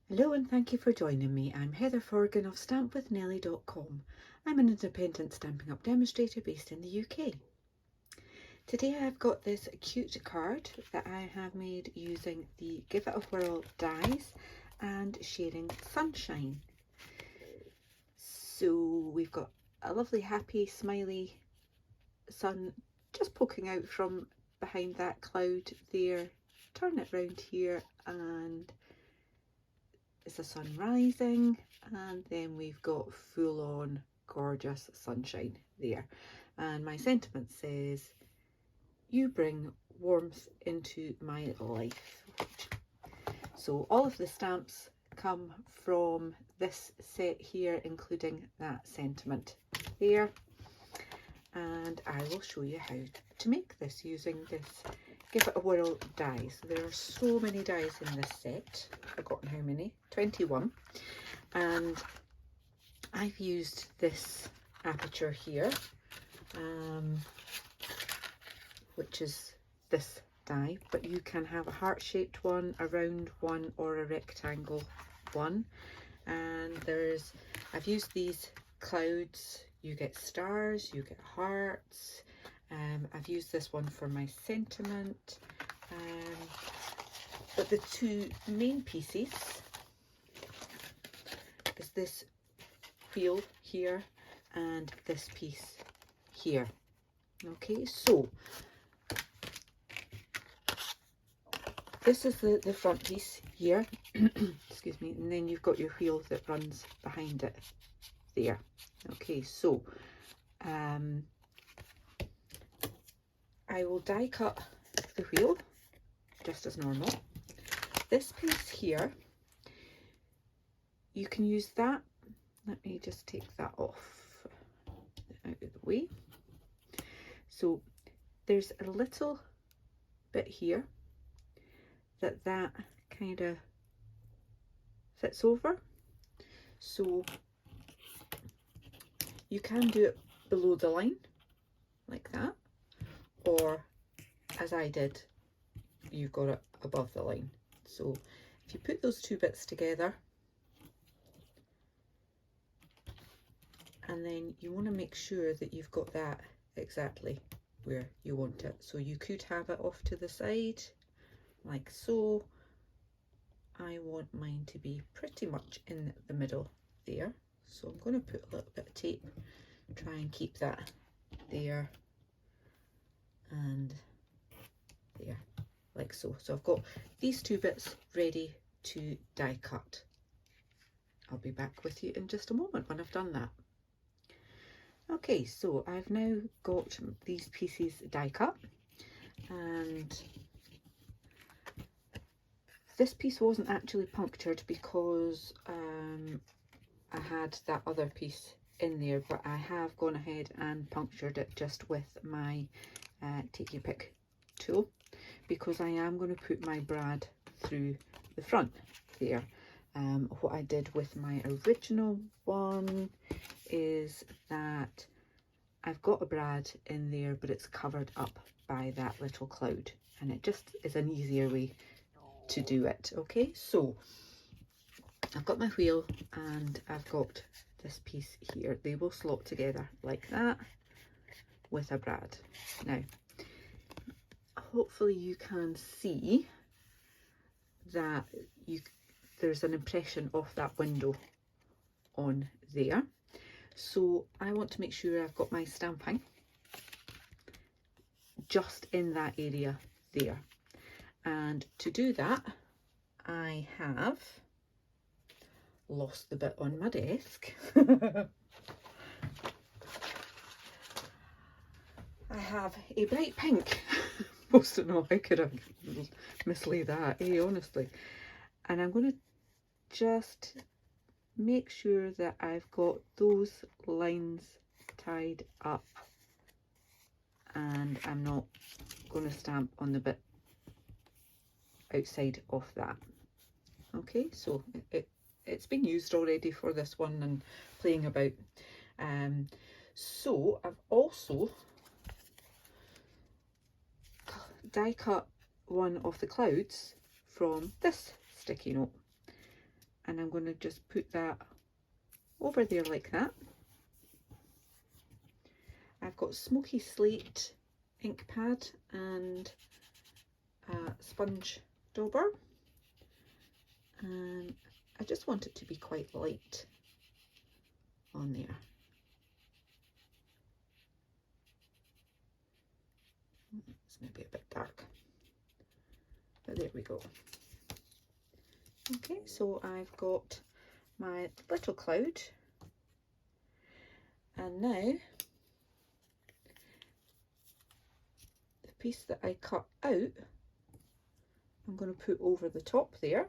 Hello and thank you for joining me. I'm Heather Forgan of stampwithnellie.com. I'm an independent Stampin' Up demonstrator based in the UK. Today I've got this cute card that I have made using the Give It A Whirl dies and sharing sunshine. So we've got a lovely happy smiley sun just poking out from behind that cloud there. Turn it round here and it's the sun rising, and then we've got full on gorgeous sunshine there. And my sentiment says, you bring warmth into my life. So all of the stamps come from this set here, including that sentiment there. And I will show you how to make this using this Give It A Whirl dies. There are so many dies in this set. I've forgotten how many, 21. And I've used this aperture here, which is this die, but you can have a heart-shaped one, a round one, or a rectangle one. And I've used these clouds. You get stars, you get hearts. I've used this one for my sentiment. But the two main pieces is this wheel here and this piece here. Okay, so this is the front piece here, excuse me, and then you've got your wheel that runs behind it there. Okay, so I will die cut the wheel just as normal. This piece here, you can use that. Let me just take that off out of the way. So there's a little bit here that kind of fits over. So you can do it below the line like that, or as I did, you've got it above the line. So if you put those two bits together, and then you want to make sure that you've got that exactly where you want it. So you could have it off to the side like so. I want mine to be pretty much in the middle there. So I'm going to put a little bit of tape, try and keep that there and there, like so. So I've got these two bits ready to die cut. I'll be back with you in just a moment when I've done that. Okay, so I've now got these pieces die cut, and this piece wasn't actually punctured because I had that other piece in there, but I have gone ahead and punctured it just with my take your pick tool, because I am going to put my brad through the front there. What I did with my original one is that I've got a brad in there, but it's covered up by that little cloud, and it just is an easier way to do it. Okay, so I've got my wheel and I've got this piece here. They will slot together like that with a brad. Now, hopefully you can see that there's an impression of that window on there. So I want to make sure I've got my stamping just in that area there. And to do that, I have lost the bit on my desk. I have a bright pink post-it note. How could I mislay that, honestly? And I'm going to just make sure that I've got those lines tied up, and I'm not going to stamp on the bit outside of that. Okay, so it's been used already for this one and playing about. So I've also die cut one of the clouds from this sticky note, and I'm going to just put that over there like that. I've got Smoky Slate ink pad and a sponge dauber, and I just want it to be quite light on there. It's maybe a bit dark, but there we go. Okay, so I've got my little cloud, and now the piece that I cut out I'm going to put over the top there,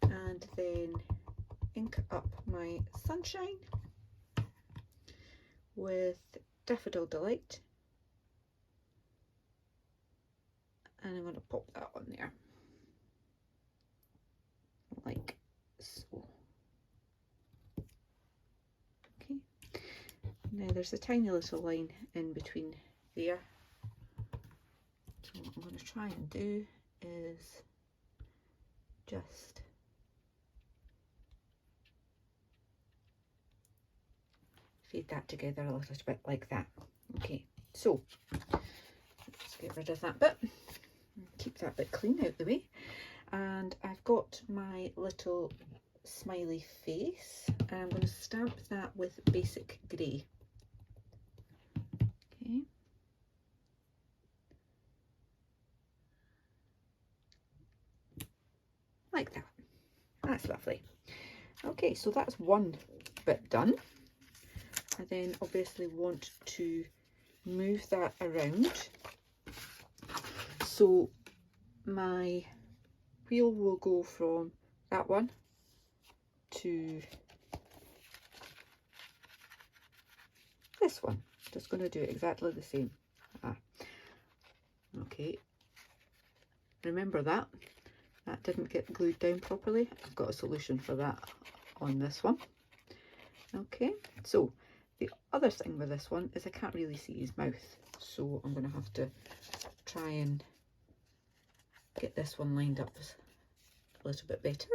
and then ink up my sunshine with Daffodil Delight, and I'm going to pop that on there like so. Okay, now there's a tiny little line in between there, so what I'm going to try and do is just feed that together a little bit like that. Okay, so let's get rid of that bit, keep that bit clean out the way, and I've got my little smiley face, and I'm going to stamp that with basic grey. Okay, like that. That's lovely. Okay, so that's one bit done. I then obviously want to move that around, so my wheel will go from that one to this one. Just going to do exactly the same. Okay, remember that didn't get glued down properly. I've got a solution for that on this one. Okay, so the other thing with this one is I can't really see his mouth, so I'm going to have to try and get this one lined up a little bit better.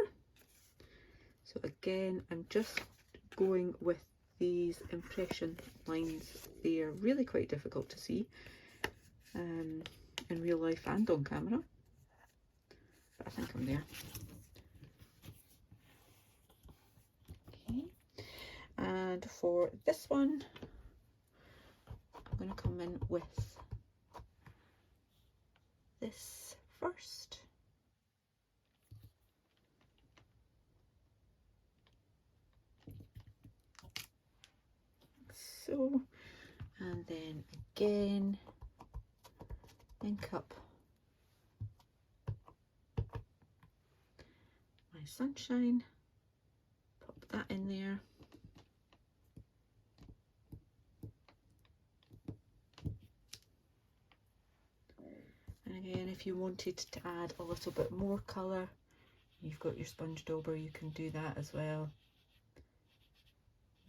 So again, I'm just going with these impression lines. They are really quite difficult to see in real life and on camera, but I think I'm there. Okay, and for this one I'm going to come in with this first. So, and then again ink up my sunshine, pop that in there, and again, if you wanted to add a little bit more colour, you've got your sponge dauber, you can do that as well.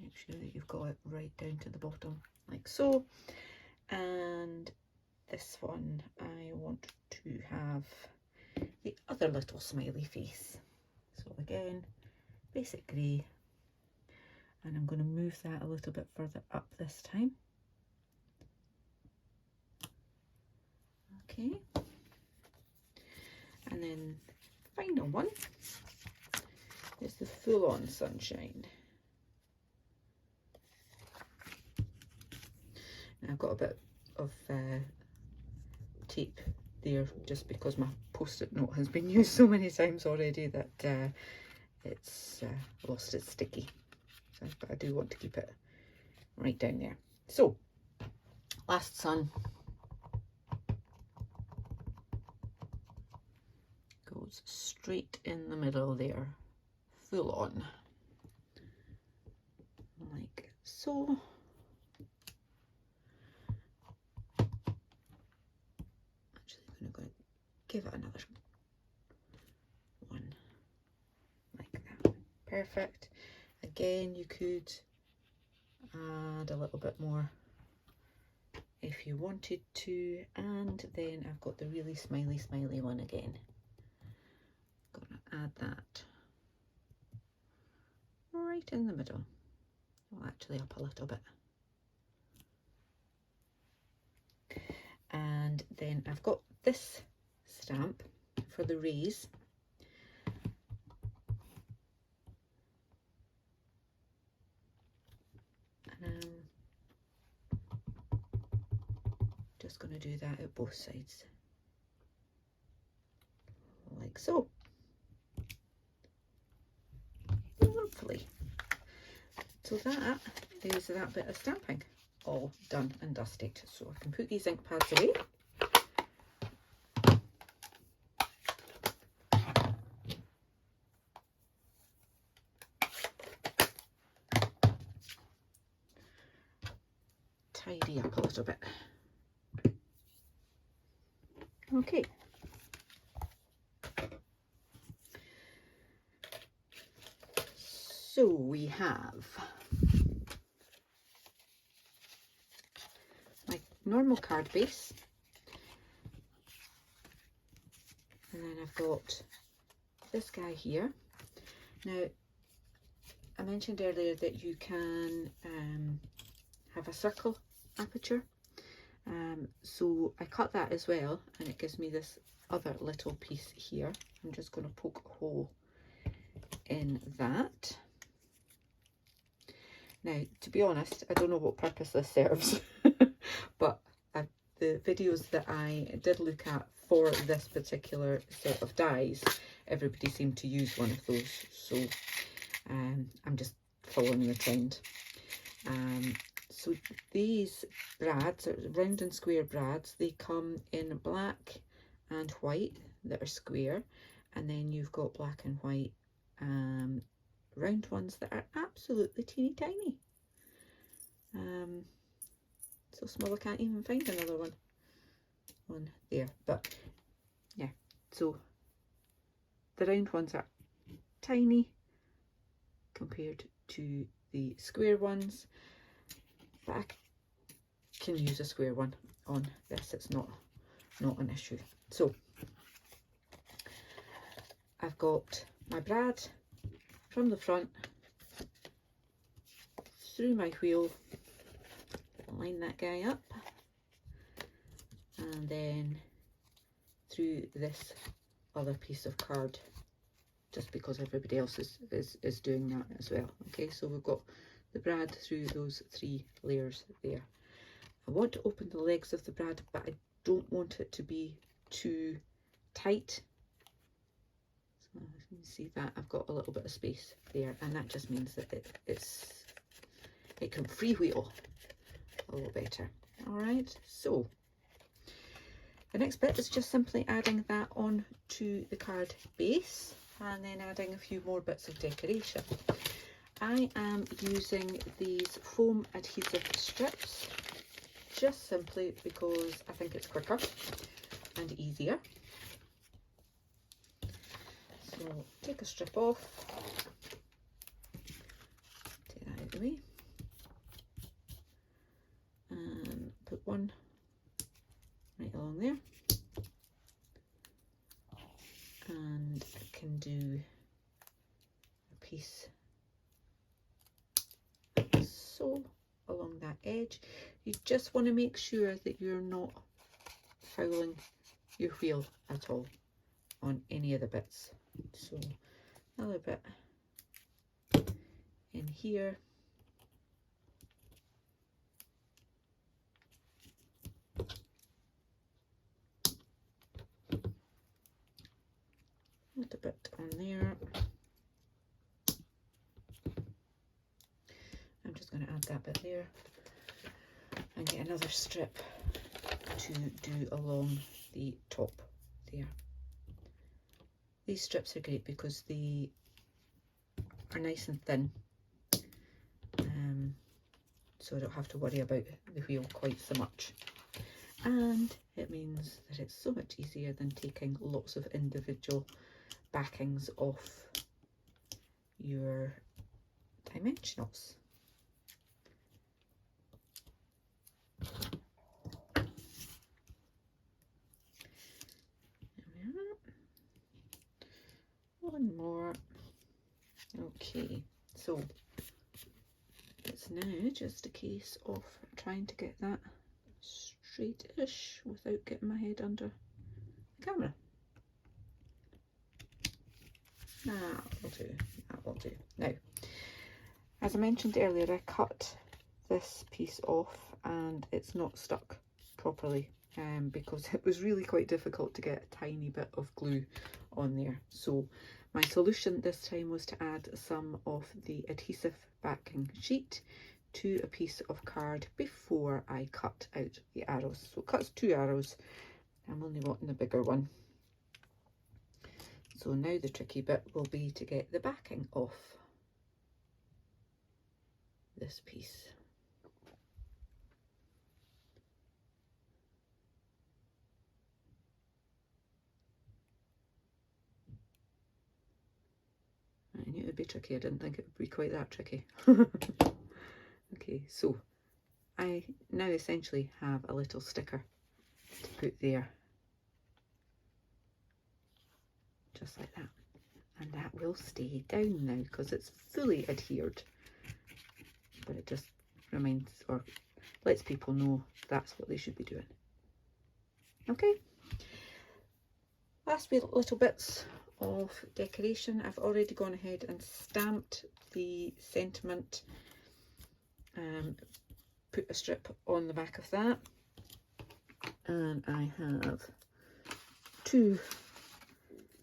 Make sure that you've got it right down to the bottom like so. And this one I want to have the other little smiley face, so again basic grey, and I'm going to move that a little bit further up this time. Okay, and then the final one is the full-on sunshine. Now I've got a bit of tape there just because my post-it note has been used so many times already that it's lost its sticky, so, but I do want to keep it right down there. So last sun goes straight in the middle there, full on like so. I'm going to give it another one like that. Perfect. Again, you could add a little bit more if you wanted to, and then I've got the really smiley one again. I'm going to add that right in the middle. Well, actually up a little bit. And then I've got this stamp for the raise. And I'm just going to do that at both sides, like so. Lovely. So that is that bit of stamping all done and dusted. So I can put these ink pads away. Tidy up a little bit. Okay. So we have my normal card base, and then I've got this guy here. Now, I mentioned earlier that you can have a circle aperture, so I cut that as well, and it gives me this other little piece here. I'm just going to poke a hole in that. Now, to be honest, I don't know what purpose this serves, but the videos that I did look at for this particular set of dies, everybody seemed to use one of those, so I'm just following the trend. So these brads, round and square brads, they come in black and white that are square, and then you've got black and white round ones that are absolutely teeny tiny. So small I can't even find another one on there, but yeah, so the round ones are tiny compared to the square ones, but I can use a square one on this. It's not an issue. So I've got my brad from the front through my wheel, line that guy up, and then through this other piece of card, just because everybody else is doing that as well. Okay, so we've got the brad through those 3 layers there. I want to open the legs of the brad, but I don't want it to be too tight. So you can see that I've got a little bit of space there, and that just means that it can freewheel a little better. All right, so the next bit is just simply adding that on to the card base, and then adding a few more bits of decoration. I am using these foam adhesive strips, just simply because I think it's quicker and easier. So take a strip off, take that out of the way, and put one right along there, and I can do a piece like so along that edge. You just want to make sure that you're not fouling your wheel at all on any of the bits. So another bit in here, and a bit on there. I'm just going to add that bit there and get another strip to do along the top there. These strips are great because they are nice and thin, so I don't have to worry about the wheel quite so much, and it means that it's so much easier than taking lots of individual backings off your dimensionals. one more. Okay, so it's now just a case of trying to get that straight-ish without getting my head under the camera. That will do, that will do. Now, as I mentioned earlier, I cut this piece off and it's not stuck properly because it was really quite difficult to get a tiny bit of glue on there. So my solution this time was to add some of the adhesive backing sheet to a piece of card before I cut out the arrows. So it cuts 2 arrows. I'm only wanting a bigger one. So now the tricky bit will be to get the backing off this piece. I knew it would be tricky. I didn't think it would be quite that tricky. Okay, so I now essentially have a little sticker to put there, just like that, and that will stay down now because it's fully adhered, but it just reminds or lets people know that's what they should be doing. Okay, last wee little bits of decoration. I've already gone ahead and stamped the sentiment, put a strip on the back of that, and I have 2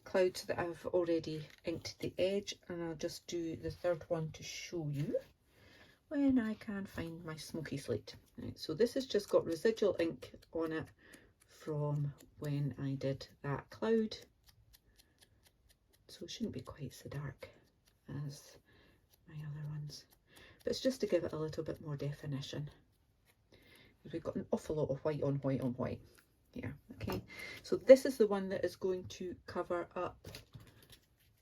clouds that I've already inked the edge, and I'll just do the 3rd one to show you when I can find my smoky slate. Right, so this has just got residual ink on it from when I did that cloud, so it shouldn't be quite so dark as my other ones, but it's just to give it a little bit more definition. We've got an awful lot of white on white on white here. Okay, so this is the one that is going to cover up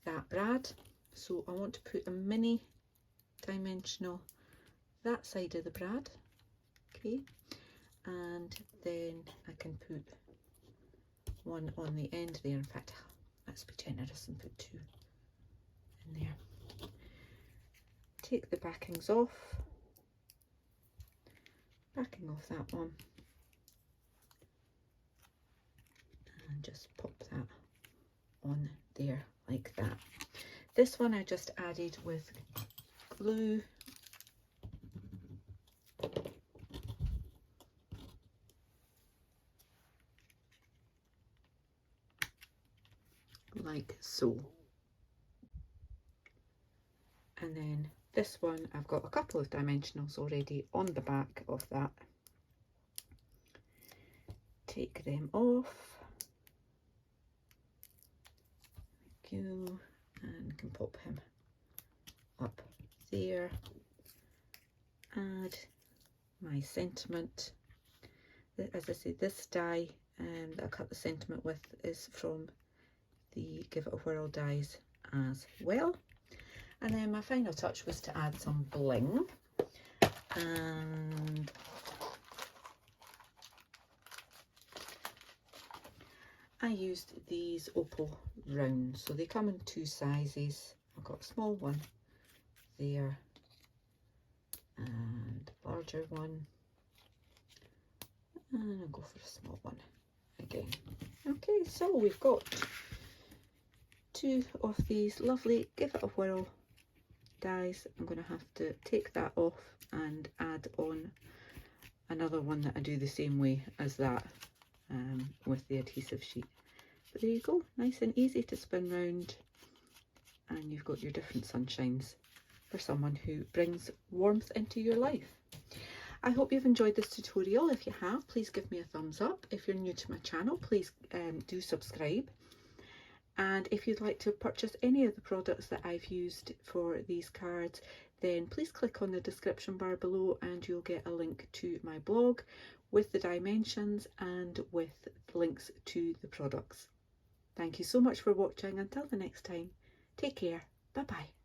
that brad. So I want to put a mini dimensional that side of the brad. Okay, and then I can put one on the end there. In fact, let's be generous and put 2 in there. Take the backings off. Backing off that one, and just pop that on there like that. This one I just added with glue. Like so. And then this one, I've got a couple of dimensionals already on the back of that. Take them off. There we go. And can pop him up there. Add my sentiment. As I said, this die that I cut the sentiment with is from the Give It A Whirl dies as well. And then my final touch was to add some bling, and I used these opal rounds. So they come in 2 sizes. I've got a small one there and a larger one, and I'll go for a small one again. Okay, so we've got 2 of these lovely Give It A Whirl dies. I'm going to have to take that off and add on another one that I do the same way as that with the adhesive sheet. But there you go, nice and easy to spin round, and you've got your different sunshines for someone who brings warmth into your life. I hope you've enjoyed this tutorial. If you have, please give me a thumbs up. If you're new to my channel, please do subscribe. And if you'd like to purchase any of the products that I've used for these cards, then please click on the description bar below and you'll get a link to my blog with the dimensions and with links to the products. Thank you so much for watching. Until the next time, take care. Bye bye.